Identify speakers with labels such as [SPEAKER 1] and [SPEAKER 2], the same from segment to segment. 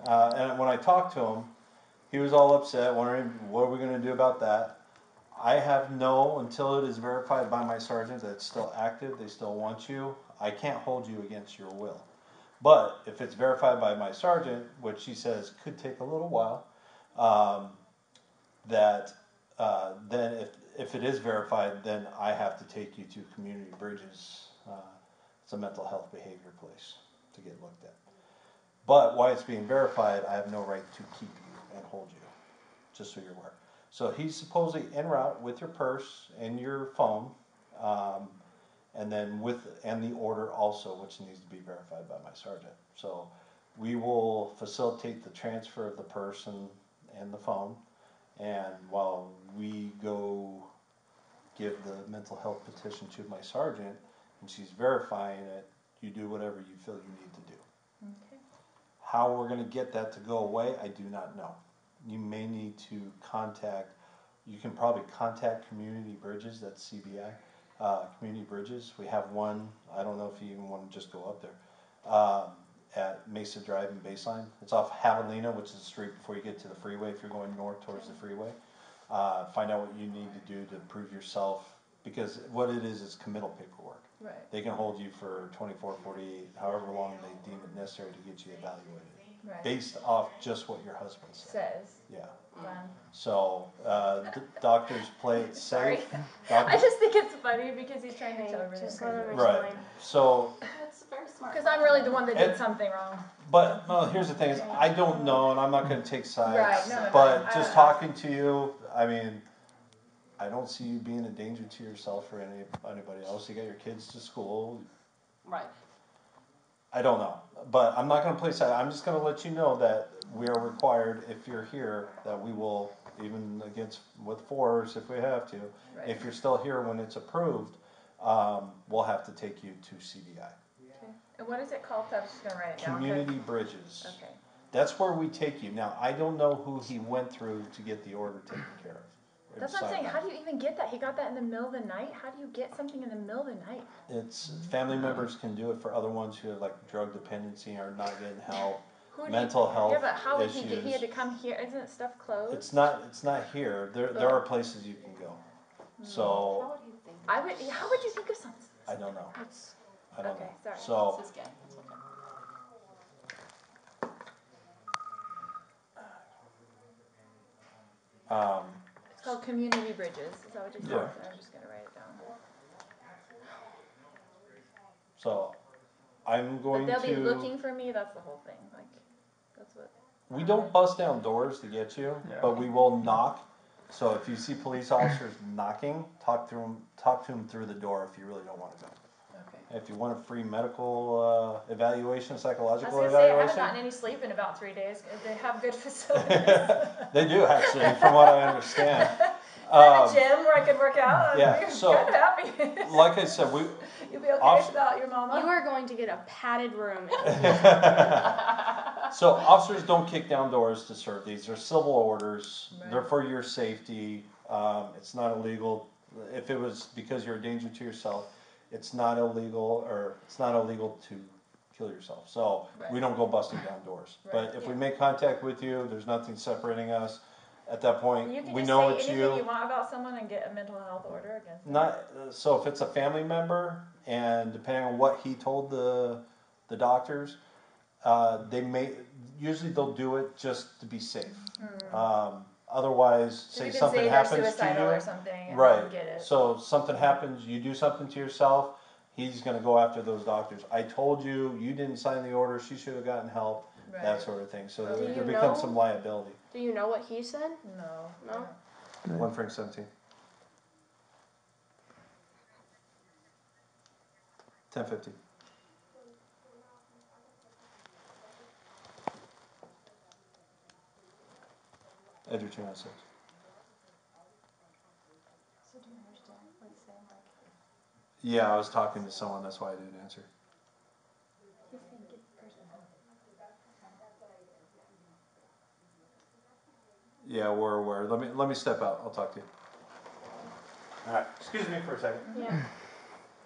[SPEAKER 1] And when I talked to him, he was all upset, wondering what are we going to do about that. I have no, until it is verified by my sergeant that it's still active, they still want you, I can't hold you against your will. But if it's verified by my sergeant, which he says could take a little while, then if it is verified, then I have to take you to Community Bridges. It's a mental health behavior place to get looked at. But while it's being verified, I have no right to keep you and hold you, just so you're aware. So he's supposedly en route with your purse and your phone, and then and the order also, which needs to be verified by my sergeant. So we will facilitate the transfer of the purse and the phone, and while we go give the mental health petition to my sergeant, and she's verifying it, you do whatever you feel you need to do.
[SPEAKER 2] Okay.
[SPEAKER 1] How we're going to get that to go away, I do not know. You may need to you can probably contact Community Bridges, that's CBI, Community Bridges. We have one, I don't know if you even want to just go up there, at Meza Drive and Baseline. It's off Javelina, which is the street before you get to the freeway if you're going north towards the freeway. Find out what you need to do to prove yourself, because what it is committal paperwork.
[SPEAKER 2] Right.
[SPEAKER 1] They can hold you for 24, 48, however long they deem it necessary to get you evaluated.
[SPEAKER 2] Right.
[SPEAKER 1] Based off just what your husband
[SPEAKER 2] says.
[SPEAKER 1] Yeah.
[SPEAKER 2] Fun.
[SPEAKER 1] So, doctors play it safe.
[SPEAKER 2] I just think it's funny because he's trying to tell everything.
[SPEAKER 3] Just let him
[SPEAKER 1] Right.
[SPEAKER 3] explain.
[SPEAKER 1] So.
[SPEAKER 4] That's very smart.
[SPEAKER 2] Because I'm really the one that did something wrong.
[SPEAKER 1] But, well, here's the thing is, I don't know, and I'm not going to take sides.
[SPEAKER 2] Right, no,
[SPEAKER 1] but just talking to you, I mean, I don't see you being a danger to yourself or anybody else. You got your kids to school.
[SPEAKER 4] Right.
[SPEAKER 1] I don't know, but I'm not going to play side. I'm just going to let you know that we are required, if you're here, that we will, even with force if we have to,
[SPEAKER 2] Right.
[SPEAKER 1] if you're still here when it's approved, we'll have to take you to CBI.
[SPEAKER 2] Okay. And what is it called? So I was just going to write it down.
[SPEAKER 1] Community Bridges.
[SPEAKER 2] Okay.
[SPEAKER 1] That's where we take you. Now, I don't know who he went through to get the order taken care of.
[SPEAKER 2] That's what I'm saying. How do you even get that? He got that in the middle of the night? How do you get something in the middle of the night?
[SPEAKER 1] It's family members can do it for other ones who have like drug dependency or not getting help, mental health issues.
[SPEAKER 2] Yeah, but how would he get? He had to come here. Isn't stuff closed?
[SPEAKER 1] It's not here. There are places you can go. So
[SPEAKER 4] How would you think?
[SPEAKER 2] How would you think of something?
[SPEAKER 1] I don't know. I don't know.
[SPEAKER 2] Sorry.
[SPEAKER 1] So
[SPEAKER 4] It's his gang. It's okay.
[SPEAKER 2] It's called Community Bridges. Is that what you said?
[SPEAKER 1] Yeah.
[SPEAKER 2] I'm just going to write it down.
[SPEAKER 1] So I'm going
[SPEAKER 2] But
[SPEAKER 1] to.
[SPEAKER 2] they'll be looking for me. That's the whole thing. Like, that's what.
[SPEAKER 1] We don't bust down doors to get you, but we will knock. So if you see police officers knocking, talk to them through the door if you really don't want to go.
[SPEAKER 2] Okay.
[SPEAKER 1] If you want a free medical evaluation, psychological
[SPEAKER 2] I was going to say, I
[SPEAKER 1] evaluation.
[SPEAKER 2] haven't gotten any sleep in about 3 days. They have good facilities.
[SPEAKER 1] They do actually, from what I understand.
[SPEAKER 2] And a gym where I could work out.
[SPEAKER 1] Yeah,
[SPEAKER 2] I'd be
[SPEAKER 1] so,
[SPEAKER 2] kind of happy.
[SPEAKER 1] Like I said,
[SPEAKER 2] You'll be okay without your mama?
[SPEAKER 3] You are going to get a padded room.
[SPEAKER 1] So officers don't kick down doors to serve these. They're civil orders.
[SPEAKER 2] Right.
[SPEAKER 1] They're for your safety. It's not illegal. If it was because you're a danger to yourself, it's not illegal to kill yourself. So we don't go busting down doors.
[SPEAKER 2] Right.
[SPEAKER 1] But if we make contact with you, there's nothing separating us. At that point,
[SPEAKER 2] You can
[SPEAKER 1] we
[SPEAKER 2] just
[SPEAKER 1] know
[SPEAKER 2] say
[SPEAKER 1] it's
[SPEAKER 2] anything
[SPEAKER 1] you.
[SPEAKER 2] you want about someone and get a mental health order against them.
[SPEAKER 1] So if it's a family member, and depending on what he told the doctors, usually they'll do it just to be safe. Otherwise, say something happens to you,
[SPEAKER 2] or something, and
[SPEAKER 1] right?
[SPEAKER 2] Get it.
[SPEAKER 1] So something happens, you do something to yourself, he's going to go after those doctors. I told you, you didn't sign the order, she should have gotten help,
[SPEAKER 2] Right.
[SPEAKER 1] that sort of thing. So
[SPEAKER 3] Do
[SPEAKER 1] there
[SPEAKER 3] you
[SPEAKER 1] becomes
[SPEAKER 3] know?
[SPEAKER 1] some liability.
[SPEAKER 3] Do you know what he said?
[SPEAKER 2] No.
[SPEAKER 3] No?
[SPEAKER 1] 1 Frank 17. 10:50. Edgar 296.
[SPEAKER 4] So do you understand what he's saying? Like,
[SPEAKER 1] Yeah, I was talking to someone, that's why I didn't answer.
[SPEAKER 4] he's saying get the person help.
[SPEAKER 1] Yeah, we're aware. Let me step out. I'll talk to you. All right. Excuse me for a second.
[SPEAKER 3] Yeah.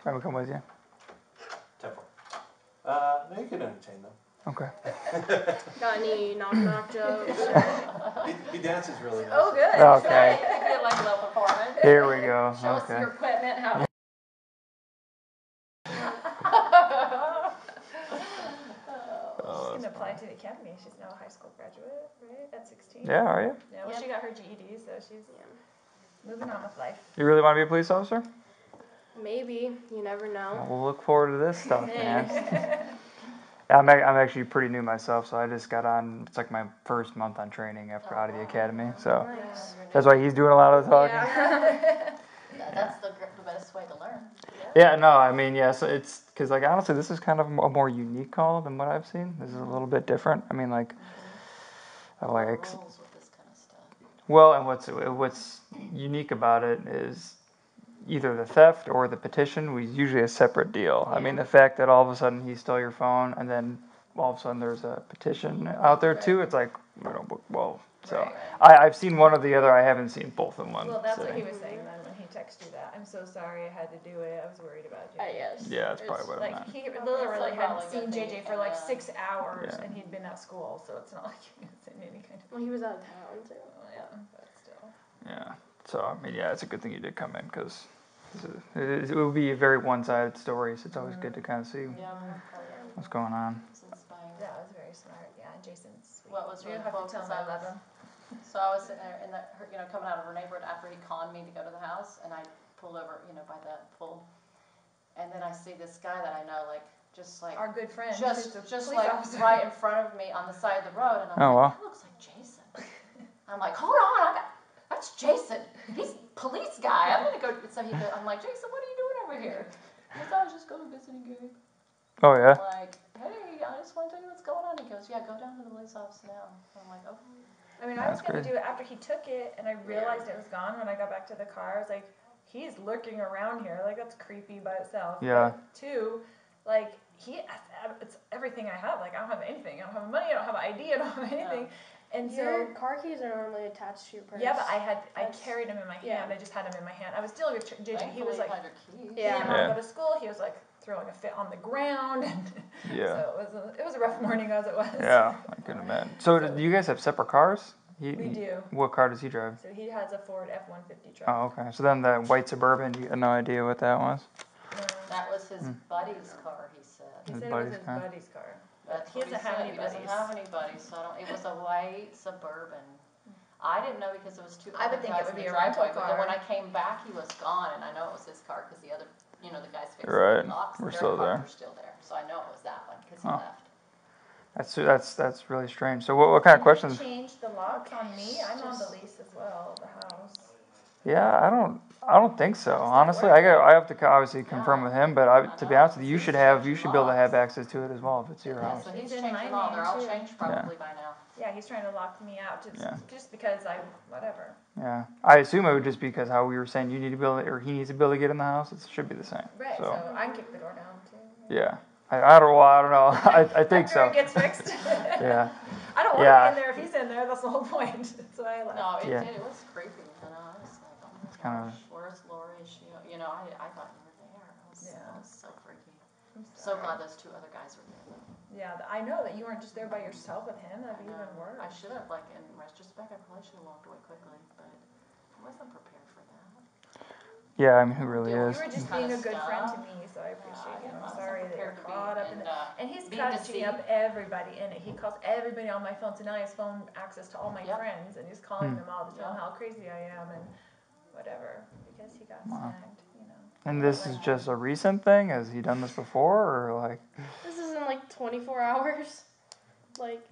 [SPEAKER 5] Can I come with you?
[SPEAKER 1] 10-4. No, you can entertain them.
[SPEAKER 5] Okay.
[SPEAKER 3] Got any knock jokes?
[SPEAKER 1] He dances really nice.
[SPEAKER 2] Oh, good.
[SPEAKER 5] Okay.
[SPEAKER 4] Feel like a little performance.
[SPEAKER 5] Here we go.
[SPEAKER 4] Show us
[SPEAKER 5] Okay.
[SPEAKER 4] your equipment. How
[SPEAKER 2] She's gonna apply to the academy. She's now a high school graduate, right? At 16.
[SPEAKER 5] Yeah, are you?
[SPEAKER 2] Yeah. Well,
[SPEAKER 3] Yep.
[SPEAKER 2] she got her GED, so she's moving on with life.
[SPEAKER 5] You really want to be a police officer?
[SPEAKER 3] Maybe. You never know.
[SPEAKER 5] We'll look forward to this stuff, man.
[SPEAKER 3] Hey.
[SPEAKER 5] I'm actually pretty new myself, so I just got on. It's like my first month on training after out of the academy, so
[SPEAKER 3] Nice.
[SPEAKER 5] that's why he's doing a lot of the talking.
[SPEAKER 3] Yeah.
[SPEAKER 4] That's the best way to learn.
[SPEAKER 5] Yeah, no, I mean, yeah, so it's because, like, honestly, this is kind of a more unique call than what I've seen. This is a little bit different. I mean, like, like,
[SPEAKER 4] Rules with this kind of stuff.
[SPEAKER 5] well, and what's unique about it is either the theft or the petition was usually a separate deal. I mean, the fact that all of a sudden he stole your phone and then all of a sudden there's a petition out there too, it's like, you know, well, so I've seen one or the other. I haven't seen both in one.
[SPEAKER 2] Well, that's what he
[SPEAKER 5] sitting.
[SPEAKER 2] was saying then when he texted you that. I'm so sorry I had to do it. I was worried about you.
[SPEAKER 3] Yes.
[SPEAKER 5] Yeah, that's probably what it
[SPEAKER 2] Like
[SPEAKER 5] meant.
[SPEAKER 2] he literally hadn't
[SPEAKER 4] probably
[SPEAKER 2] seen
[SPEAKER 4] good thing
[SPEAKER 2] JJ
[SPEAKER 4] you
[SPEAKER 2] for like
[SPEAKER 4] can,
[SPEAKER 2] 6 hours,
[SPEAKER 5] Yeah.
[SPEAKER 2] and he'd been at school, so it's not like he was in any kind of.
[SPEAKER 3] Well, he was out of town too.
[SPEAKER 2] Well, yeah, but still.
[SPEAKER 5] Yeah. So I mean, yeah, it's a good thing you did come in because it will be a very one-sided story. So it's always good to kind of see
[SPEAKER 4] Yeah.
[SPEAKER 5] what's going on.
[SPEAKER 4] It's inspiring.
[SPEAKER 2] That was very smart. Yeah, and Jason's sweet.
[SPEAKER 4] What was
[SPEAKER 2] You
[SPEAKER 4] really
[SPEAKER 2] have
[SPEAKER 4] cool
[SPEAKER 2] to tell
[SPEAKER 4] because
[SPEAKER 2] him I love him.
[SPEAKER 4] So I was sitting there in the, coming out of her neighborhood after he conned me to go to the house, and I pulled over, by the pool, and then I see this guy that I know, like, just like,
[SPEAKER 2] Our good friend.
[SPEAKER 4] just
[SPEAKER 2] who's a police
[SPEAKER 4] like
[SPEAKER 2] officer.
[SPEAKER 4] right in front of me on the side of the road, and I'm
[SPEAKER 5] Oh,
[SPEAKER 4] like,
[SPEAKER 5] wow.
[SPEAKER 4] that looks like Jason. I'm like, hold on, that's Jason. He's a police guy. I'm gonna go. So I'm like, Jason, what are you doing over here? He goes, I was just going visiting Gabe.
[SPEAKER 5] Oh yeah.
[SPEAKER 4] I'm like, hey, I just want to tell you what's going on. He goes, yeah, go down to the police office now. I'm like, oh.
[SPEAKER 2] I mean, I was
[SPEAKER 5] That's
[SPEAKER 2] gonna
[SPEAKER 5] great.
[SPEAKER 2] do it after he took it, and I realized it was gone when I got back to the car. I was like, he's lurking around here. Like, that's creepy by itself.
[SPEAKER 5] Yeah.
[SPEAKER 2] But two, like, it's everything I have. Like, I don't have anything. I don't have money. I don't have an ID. I don't have anything. And
[SPEAKER 3] Your
[SPEAKER 2] so,
[SPEAKER 3] car keys are normally attached to your purse.
[SPEAKER 2] yeah, but I
[SPEAKER 3] That's-
[SPEAKER 2] carried him in my hand.
[SPEAKER 3] yeah.
[SPEAKER 2] I just had him in my hand. I was dealing with JJ. He was
[SPEAKER 4] Thankfully,
[SPEAKER 2] like,
[SPEAKER 4] you had your keys.
[SPEAKER 2] he
[SPEAKER 3] Yeah.
[SPEAKER 2] didn't want to go to school. He was like throwing a fit on the ground. And
[SPEAKER 5] Yeah.
[SPEAKER 2] so it was a rough morning as it was.
[SPEAKER 5] Yeah, I can imagine. So do you guys have separate cars?
[SPEAKER 2] We do.
[SPEAKER 5] What car does he drive?
[SPEAKER 2] So he has a Ford F-150 truck.
[SPEAKER 5] Oh, okay. So then the white Suburban, you had no idea what that was?
[SPEAKER 4] That was his buddy's car, he said.
[SPEAKER 2] He
[SPEAKER 5] His
[SPEAKER 2] said it
[SPEAKER 5] buddy's
[SPEAKER 2] was his
[SPEAKER 5] car?
[SPEAKER 2] buddy's car.
[SPEAKER 4] That's
[SPEAKER 2] He
[SPEAKER 4] what he
[SPEAKER 2] doesn't have
[SPEAKER 4] said.
[SPEAKER 2] any
[SPEAKER 4] He doesn't
[SPEAKER 2] buddies.
[SPEAKER 4] have any buddies, so it was a white Suburban. I didn't know because it was two
[SPEAKER 2] I would
[SPEAKER 4] other
[SPEAKER 2] think it
[SPEAKER 4] guys
[SPEAKER 2] would
[SPEAKER 4] in
[SPEAKER 2] be
[SPEAKER 4] the
[SPEAKER 2] a rental
[SPEAKER 4] driveway, but then
[SPEAKER 2] car.
[SPEAKER 4] when I came back, he was gone, and I know it was his car because the other, the guys fixing
[SPEAKER 5] Right.
[SPEAKER 4] the locks,
[SPEAKER 5] We're
[SPEAKER 4] their
[SPEAKER 5] still
[SPEAKER 4] cars
[SPEAKER 5] there.
[SPEAKER 4] were still there, so I know it was that one because he
[SPEAKER 5] Huh.
[SPEAKER 4] left.
[SPEAKER 5] That's really strange. So what kind of questions?
[SPEAKER 2] Can you change the locks on me? I'm on the lease as well, the house.
[SPEAKER 5] Yeah, I don't think so. Honestly, I have to obviously confirm with him, but to be honest with you, you should be able to have access to it as well if it's your
[SPEAKER 4] Yeah,
[SPEAKER 5] house.
[SPEAKER 4] so he's
[SPEAKER 2] It's in
[SPEAKER 4] changed
[SPEAKER 2] my
[SPEAKER 4] them all. They're all
[SPEAKER 2] name, too.
[SPEAKER 4] changed probably by now.
[SPEAKER 2] Yeah, he's trying to lock me out
[SPEAKER 5] Yeah.
[SPEAKER 2] just because whatever.
[SPEAKER 5] Yeah, I assume it would just because how we were saying you need to be able to, or he needs to be able to get in the house. It should be the same.
[SPEAKER 2] Right,
[SPEAKER 5] So
[SPEAKER 2] so I can kick the door down too.
[SPEAKER 5] yeah, I don't know. I think
[SPEAKER 2] After
[SPEAKER 5] so.
[SPEAKER 2] it gets fixed.
[SPEAKER 5] Yeah.
[SPEAKER 2] I don't want
[SPEAKER 5] Yeah.
[SPEAKER 2] to be in there if he's in there. That's the whole point. That's why I left.
[SPEAKER 4] No,
[SPEAKER 5] Yeah.
[SPEAKER 4] it was creepy. I was like, oh my
[SPEAKER 5] kinda-
[SPEAKER 4] gosh, where's Lori? Is she? I thought you were there.
[SPEAKER 2] Yeah.
[SPEAKER 4] It was so freaky.
[SPEAKER 2] I'm
[SPEAKER 4] So
[SPEAKER 2] sorry.
[SPEAKER 4] glad those two other guys were there.
[SPEAKER 2] Yeah, I know that you weren't just there by yourself with him. That'd be even worse.
[SPEAKER 4] I should have, in retrospect, I probably should have walked away quickly, but I wasn't prepared for that.
[SPEAKER 5] Yeah, I mean, who really
[SPEAKER 4] Yeah,
[SPEAKER 5] is?
[SPEAKER 2] You were just
[SPEAKER 4] Kinda
[SPEAKER 2] being a good friend to
[SPEAKER 4] stuff.
[SPEAKER 2] me, so I appreciate it.
[SPEAKER 4] I
[SPEAKER 2] I'm
[SPEAKER 4] wasn't
[SPEAKER 2] sorry that you're
[SPEAKER 4] prepared to be
[SPEAKER 2] caught up in
[SPEAKER 4] in,
[SPEAKER 2] it. And he's
[SPEAKER 4] being
[SPEAKER 2] catching up
[SPEAKER 4] deceived.
[SPEAKER 2] everybody in it. He calls everybody on my phone, so now he has phone access to all my
[SPEAKER 4] Yep.
[SPEAKER 2] friends, and he's calling them all to tell them
[SPEAKER 4] Yep.
[SPEAKER 2] how crazy I am and whatever, because he got
[SPEAKER 5] Wow.
[SPEAKER 2] snagged,
[SPEAKER 5] And this is just a recent thing? Has he done this before, or like?
[SPEAKER 3] This is in like 24 hours.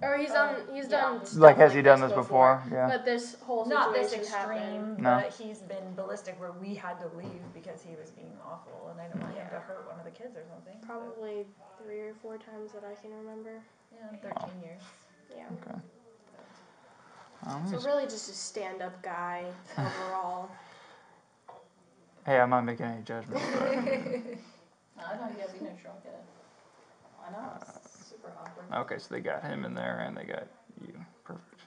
[SPEAKER 3] Or he's done
[SPEAKER 4] yeah.
[SPEAKER 3] stuff
[SPEAKER 5] Like, has he done this before? Yeah.
[SPEAKER 3] But this whole situation
[SPEAKER 2] Not this
[SPEAKER 3] happened.
[SPEAKER 2] extreme,
[SPEAKER 5] No.
[SPEAKER 2] but he's been ballistic where we had to leave because he was being awful, and I didn't want him to hurt one of the kids or something. but-
[SPEAKER 3] Probably 3 or 4 times that I can remember.
[SPEAKER 2] Yeah, 13 years.
[SPEAKER 3] Yeah.
[SPEAKER 5] Okay.
[SPEAKER 3] So really just a stand-up guy overall.
[SPEAKER 5] Hey, I'm not making any judgments. But
[SPEAKER 4] I know you have no shrunk it. I know, it's super awkward.
[SPEAKER 5] okay, so they got him in there, and they got you. Perfect.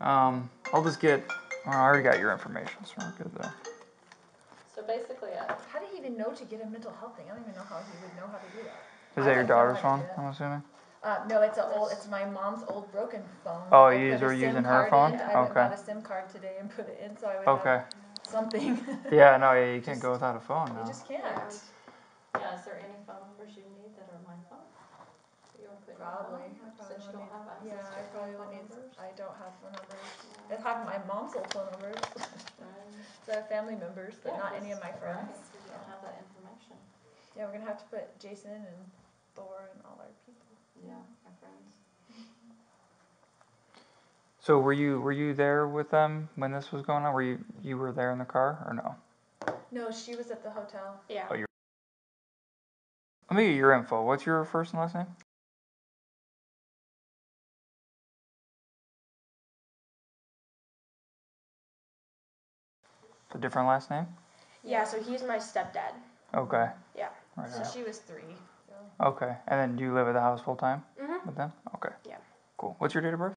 [SPEAKER 5] I'll just get. Well, I already got your information, so we're good there.
[SPEAKER 4] So basically,
[SPEAKER 2] How did he even know to get a mental health thing? I don't even know how he would know how to do that.
[SPEAKER 5] Is
[SPEAKER 2] I
[SPEAKER 5] that your
[SPEAKER 2] wouldn't know
[SPEAKER 5] daughter's
[SPEAKER 2] how to
[SPEAKER 5] phone?
[SPEAKER 2] do that.
[SPEAKER 5] I'm assuming.
[SPEAKER 2] No, it's my mom's old broken phone.
[SPEAKER 5] Oh,
[SPEAKER 2] I
[SPEAKER 5] you
[SPEAKER 2] put a
[SPEAKER 5] were
[SPEAKER 2] SIM
[SPEAKER 5] using her
[SPEAKER 2] card
[SPEAKER 5] phone?
[SPEAKER 2] in. I went and
[SPEAKER 5] Okay.
[SPEAKER 2] bought a SIM card today and put it in so I would
[SPEAKER 5] Okay.
[SPEAKER 2] have something.
[SPEAKER 5] Yeah, no, you can't go without a phone
[SPEAKER 2] You
[SPEAKER 5] now.
[SPEAKER 2] just can't.
[SPEAKER 4] Yeah, is there any phone numbers you need that are my phone? That you want to put your
[SPEAKER 2] Probably.
[SPEAKER 4] phone? Since you don't have access
[SPEAKER 2] Yeah,
[SPEAKER 4] to
[SPEAKER 2] I probably
[SPEAKER 4] phone
[SPEAKER 2] would need.
[SPEAKER 4] numbers?
[SPEAKER 2] I don't have phone numbers. I have my mom's old phone numbers. So I have family members, but not any of my friends.
[SPEAKER 4] Right, 'cause you don't have that information.
[SPEAKER 2] Yeah, we're gonna have to put Jason and Thor and all our people.
[SPEAKER 4] Yeah, my friends.
[SPEAKER 5] So were you there with them when this was going on? You were there in the car or no?
[SPEAKER 2] No, she was at the hotel.
[SPEAKER 3] Yeah.
[SPEAKER 5] Oh, let me get your info. What's your first and last name? A different last name?
[SPEAKER 3] Yeah, so he's my stepdad.
[SPEAKER 5] Okay.
[SPEAKER 3] Yeah.
[SPEAKER 5] Right
[SPEAKER 2] So
[SPEAKER 5] on.
[SPEAKER 2] she was 3. So.
[SPEAKER 5] Okay. And then do you live at the house full time
[SPEAKER 3] Mhm.
[SPEAKER 5] with them? Okay.
[SPEAKER 3] Yeah.
[SPEAKER 5] Cool. What's your date of birth?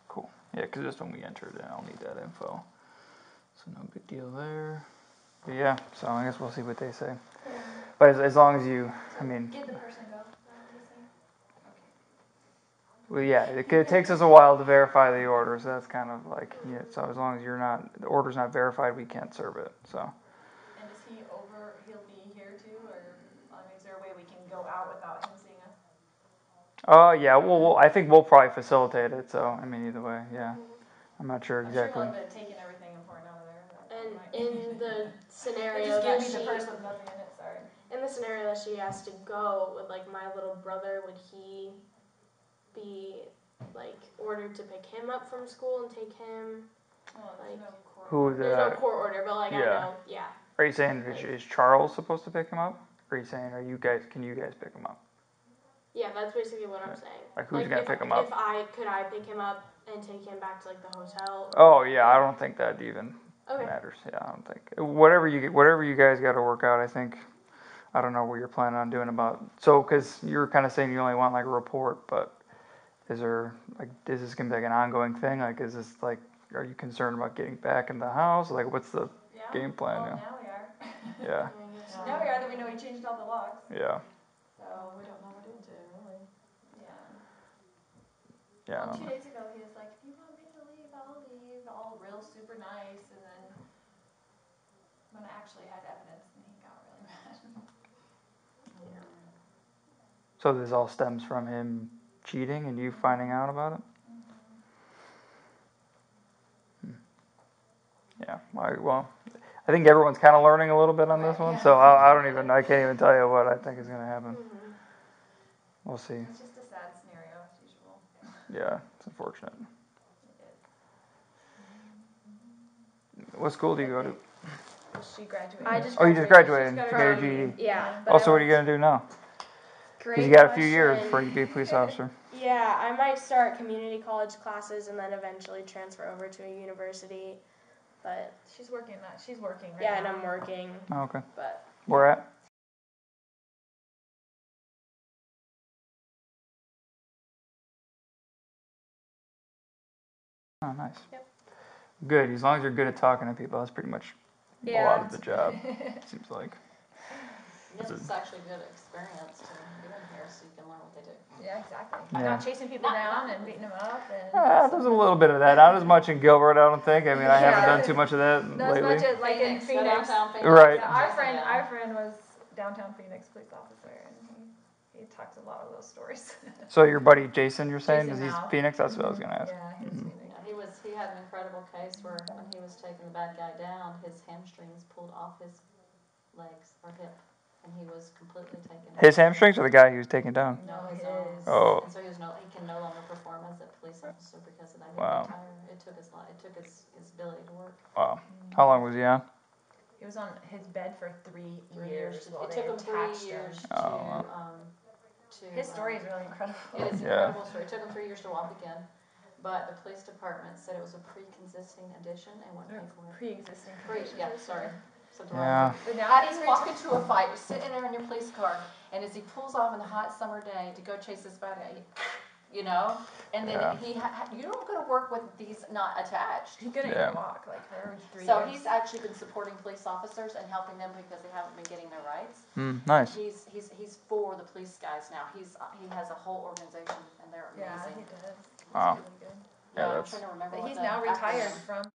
[SPEAKER 5] Cool. Yeah, because this one we entered and I'll need that info. So no big deal there. But yeah, so I guess we'll see what they say. But as long as you, I mean,
[SPEAKER 2] Did the person go?
[SPEAKER 5] well, yeah, it takes us a while to verify the order, so that's kind of like, yeah, so as long as the order's not verified, we can't serve it, so.
[SPEAKER 2] And is he'll be here too, or is there a way we can go out without him seeing us?
[SPEAKER 5] Yeah, I think we'll probably facilitate it, so, I mean, either way, yeah. I'm not sure
[SPEAKER 2] I'm
[SPEAKER 5] exactly.
[SPEAKER 2] sure he'll have been taking everything important out of there.
[SPEAKER 3] And in the scenario
[SPEAKER 2] just
[SPEAKER 3] that
[SPEAKER 2] give me the
[SPEAKER 3] she,
[SPEAKER 2] purse with nothing in it, sorry.
[SPEAKER 3] in the scenario that she has to go with like my little brother, would he be like ordered to pick him up from school and take him?
[SPEAKER 2] Well,
[SPEAKER 3] Like,
[SPEAKER 2] no court.
[SPEAKER 5] Who
[SPEAKER 3] There's no court order, but like I
[SPEAKER 5] yeah.
[SPEAKER 3] know, yeah.
[SPEAKER 5] Are you saying, is Charles supposed to pick him up? Or are you saying, can you guys pick him up?
[SPEAKER 3] Yeah, that's basically what I'm saying.
[SPEAKER 5] Like, who's gonna pick him up?
[SPEAKER 3] Could I pick him up and take him back to like the hotel?
[SPEAKER 5] Oh, yeah, I don't think that even
[SPEAKER 3] Okay.
[SPEAKER 5] matters. Yeah, I don't think. Whatever you guys got to work out, I think. I don't know what you're planning on doing because you're kind of saying you only want like a report, but is this gonna be like an ongoing thing? Like, is this like, are you concerned about getting back in the house? Like, what's the game plan
[SPEAKER 2] Well,
[SPEAKER 5] now?
[SPEAKER 2] now we are.
[SPEAKER 5] Yeah.
[SPEAKER 2] Now we are that we know he changed all the locks.
[SPEAKER 5] Yeah.
[SPEAKER 2] So we don't know what to do, really. Yeah.
[SPEAKER 5] Yeah.
[SPEAKER 2] Well, 2 days ago he was like, if you want me to leave, I'll leave. All real super nice. And then when I actually had evidence, then he got really mad.
[SPEAKER 5] So this all stems from him cheating and you finding out about it? Yeah. Well, I think everyone's kind of learning a little bit on this one, so I can't even tell you what I think is going to happen.
[SPEAKER 3] Mm-hmm.
[SPEAKER 5] We'll see.
[SPEAKER 2] It's just a sad scenario as usual.
[SPEAKER 5] Yeah, it's unfortunate.
[SPEAKER 2] It is.
[SPEAKER 5] What school do you go to?
[SPEAKER 2] She graduated.
[SPEAKER 3] I just
[SPEAKER 5] Oh, you just graduated.
[SPEAKER 3] She's got
[SPEAKER 5] You
[SPEAKER 3] her
[SPEAKER 5] got a GED.
[SPEAKER 3] Yeah.
[SPEAKER 5] Also, what are you going to do now?
[SPEAKER 3] Great
[SPEAKER 5] Because you got a few
[SPEAKER 3] question.
[SPEAKER 5] years before you be a police officer.
[SPEAKER 3] Yeah, I might start community college classes and then eventually transfer over to a university. But
[SPEAKER 2] She's working right
[SPEAKER 3] yeah,
[SPEAKER 2] now.
[SPEAKER 3] and I'm working.
[SPEAKER 5] Oh, okay.
[SPEAKER 3] But
[SPEAKER 5] Where at? Oh, nice.
[SPEAKER 3] Yep.
[SPEAKER 5] Good. As long as you're good at talking to people, that's pretty much a lot of the job. Seems like.
[SPEAKER 4] Yeah, it's actually a good experience to be in here so you can learn what they do.
[SPEAKER 2] Yeah, exactly.
[SPEAKER 5] Yeah.
[SPEAKER 2] Not chasing people down and beating them up. And
[SPEAKER 5] There's a little bit of that. Not as much in Gilbert, I don't think. I mean, I haven't done too much of that
[SPEAKER 2] not as
[SPEAKER 5] lately.
[SPEAKER 2] much as like in
[SPEAKER 4] Go
[SPEAKER 2] Phoenix.
[SPEAKER 4] downtown Phoenix.
[SPEAKER 5] Right.
[SPEAKER 2] Yeah, our friend was downtown Phoenix police officer, and he talks a lot of those stories.
[SPEAKER 5] So your buddy Jason, you're saying,
[SPEAKER 2] Jason
[SPEAKER 5] is he
[SPEAKER 2] Mao.
[SPEAKER 5] Phoenix? That's what I was gonna ask.
[SPEAKER 2] Yeah, he was Phoenix.
[SPEAKER 4] Yeah, he had an incredible case where when he was taking the bad guy down, his hamstrings pulled off his legs or hip, and he was completely taken.
[SPEAKER 5] His hamstrings or the guy he was taking down?
[SPEAKER 4] No,
[SPEAKER 2] No,
[SPEAKER 4] his
[SPEAKER 2] his.
[SPEAKER 4] own.
[SPEAKER 5] Oh.
[SPEAKER 4] And so he can no longer perform as a police officer because of that. He
[SPEAKER 5] Wow.
[SPEAKER 4] retired. It took his life. It took his ability to work.
[SPEAKER 5] Wow. How long was he on?
[SPEAKER 2] He was on his bed for 3
[SPEAKER 4] 3
[SPEAKER 2] years.
[SPEAKER 4] years.
[SPEAKER 2] While
[SPEAKER 4] It
[SPEAKER 2] they
[SPEAKER 4] took him 3
[SPEAKER 2] attached
[SPEAKER 4] years
[SPEAKER 2] him.
[SPEAKER 4] to.
[SPEAKER 5] Oh, wow.
[SPEAKER 2] His story is really incredible.
[SPEAKER 4] It is an
[SPEAKER 5] Yeah.
[SPEAKER 4] incredible story. It took him 3 years to walk again, but the police department said it was a pre-existing addition and wouldn't pay for it.
[SPEAKER 2] Pre-existing conditions.
[SPEAKER 4] Yeah, sorry. Said the
[SPEAKER 5] Yeah.
[SPEAKER 4] wrong word.
[SPEAKER 2] But now
[SPEAKER 4] Addie's walking to a fight. You're sitting there in your police car, and as he pulls off in a hot summer day to go chase this bad guy, you know? And then
[SPEAKER 5] Yeah.
[SPEAKER 4] you don't go to work with these not attached.
[SPEAKER 2] He couldn't
[SPEAKER 5] Yeah.
[SPEAKER 2] even walk, like, for 3
[SPEAKER 4] So
[SPEAKER 2] years.
[SPEAKER 4] he's actually been supporting police officers and helping them because they haven't been getting their rights.
[SPEAKER 5] Nice.
[SPEAKER 4] He's for the police guys now. He has a whole organization and they're
[SPEAKER 2] Yeah,
[SPEAKER 4] amazing.
[SPEAKER 2] he does. He's
[SPEAKER 5] Wow.
[SPEAKER 2] really good.
[SPEAKER 5] Yeah,
[SPEAKER 4] I'm
[SPEAKER 5] that's-
[SPEAKER 4] trying to remember
[SPEAKER 2] But
[SPEAKER 4] what
[SPEAKER 2] he's
[SPEAKER 4] the
[SPEAKER 2] now retired
[SPEAKER 4] acronym-
[SPEAKER 2] from